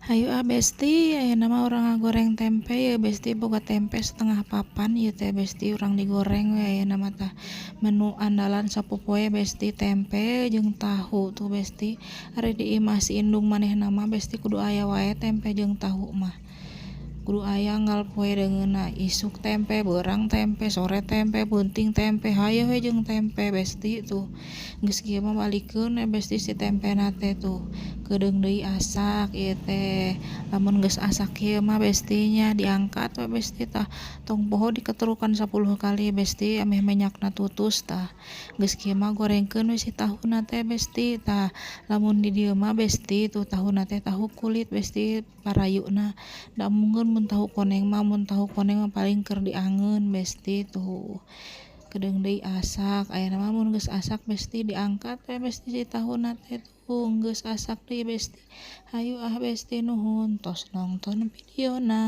Hayu besti, ayeuna mah urang ngagoreng tempe ya besti, boga tempe setengah papan ieu teh besti urang digoreng we ayeuna mah tah. Menu andalan sapopoe besti tempe jeung tahu tuh besti. Ari di imah si indung manehna mah besti kudu aya wae tempe jeung tahu mah. Kudu aya unggal poe deungeunna, isuk tempe, beurang tempe, sore tempe, beunting tempe, hayu we jeung tempe besti tuh. Geus kieu mah balikeun we besti si tempena teh tuh. Kedeung deui asak ieu teh. Lamun geus asak kieu mah besti nya diangkat we besti tah. Tong poho diketerukan 10 kali besti ameh minyakna tutus tah. Geus kieu mah gorengkeun we si tahuna teh besti tah. Lamun di dieu mah besti tuh tahuna teh tahu kulit besti parayuna. Da mungkin mun tahu koneng mah paling keur diangeun besti tuh. Kedeung deui asak, ayeuna mah mun geus asak besti diangkat we besti si tahuna teh tuh. Geus asak deui besti. Hayu besti nuhun tos nongton videona.